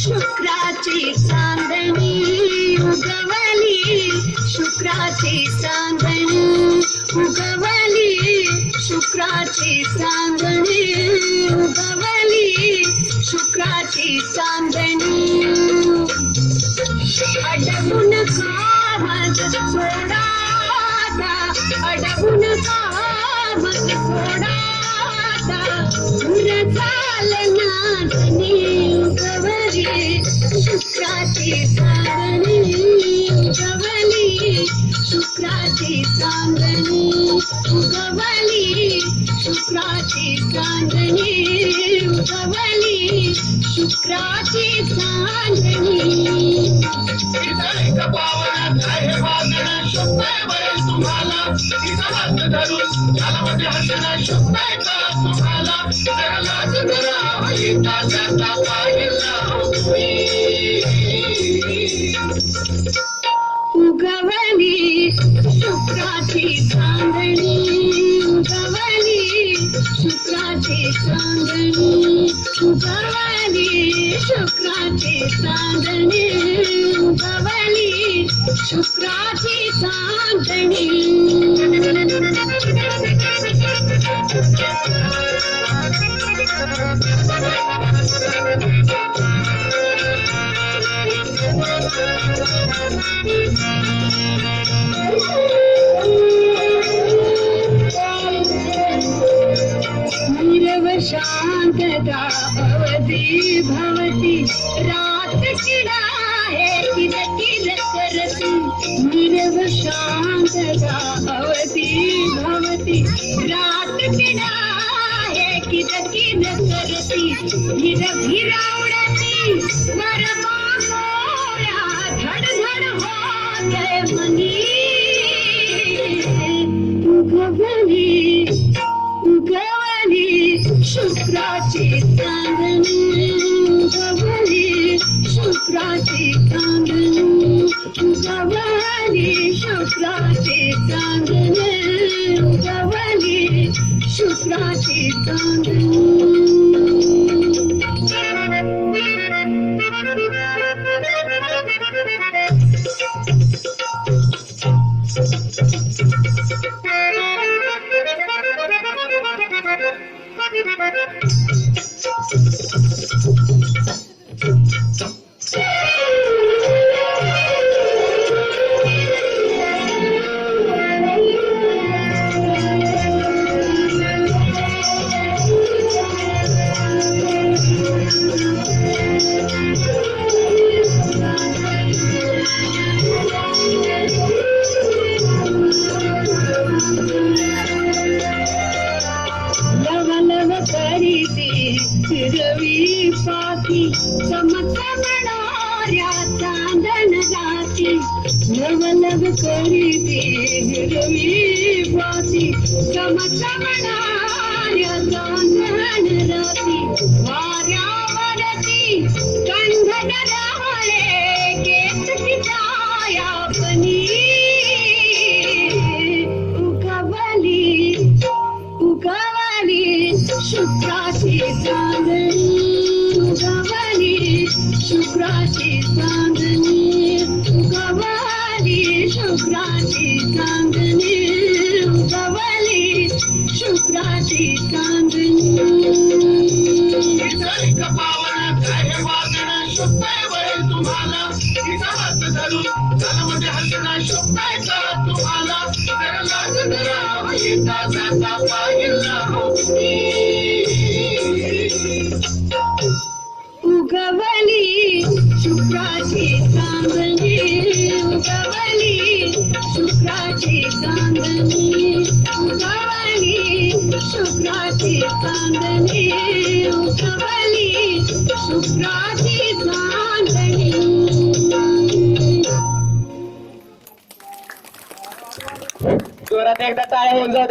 शुक्राची चांदणी उगवली, शुक्राची चांदणी उगवली, शुक्राची चांदणी उगवली, शुक्राची चांदणी. अडवून कामत सोडाता, अडवून कामत सोडाता, दूर झालं नाचणी उगवली, शुक्राची चांदणी उगवली, शुक्राची चांदणी उगवली, शुक्राची चांदणी उगवली, शुक्राची चांदणी. पावनात आहे वादळ शुक्राय वय तुम्हाला, तिचा हात धरून झालामध्ये हसणं शुक्राय का तुम्हाला, जगालाच धरा येता जाता पाहिला तुम्ही. उगवली शुक्राची चांदणी उगवली, शुक्राची चांदणी उगवली, शुक्राची चांदणी उगवली, शुक्राची चांदणी. नीरव शांतता अवधि भवति, रात किड़ा है किर किर करती, नीरव शांतता अवधि भवति, रात किड़ा है किर किर करती, निरभिरा उड़ती वरमा मोरा, धड़ धड़ होते मनी. उगवली उगवली शुक्राची चांदणी उगवली, शुक्राची चांदणी उगवली, शुक्राची चांदणी उगवली, शुक्राची चांदणी. फिरवी पाती चमकणाऱ्या चांदण राती, लवलव करीती हिरवी पाती चमकणाऱ्या चांदण राती, वाऱ्यावरती कंधन राहळे केस तिच्या यापनी. उगवली उगवली शुक्राची चांदणी उगवली, शुक्राची चांदणी उगवली, शुक्राची चांदणी उगवली, शुक्राची चांदणी. पावनात आहे वादळ शुक्राय वय तुम्हाला, तिचा हात धरून झालामध्ये हसणं शुक्राय का तुम्हाला, जगालाच धरा येता जाता पाहिला तुम्ही. उगवली शुक्राची चांदणी उगवली, शुक्राची चांदणी उगवली, शुक्राची चांदणी उगवली, शुक्राची चांदणी. जोरात एकदा टाळ्या होऊन जाऊ.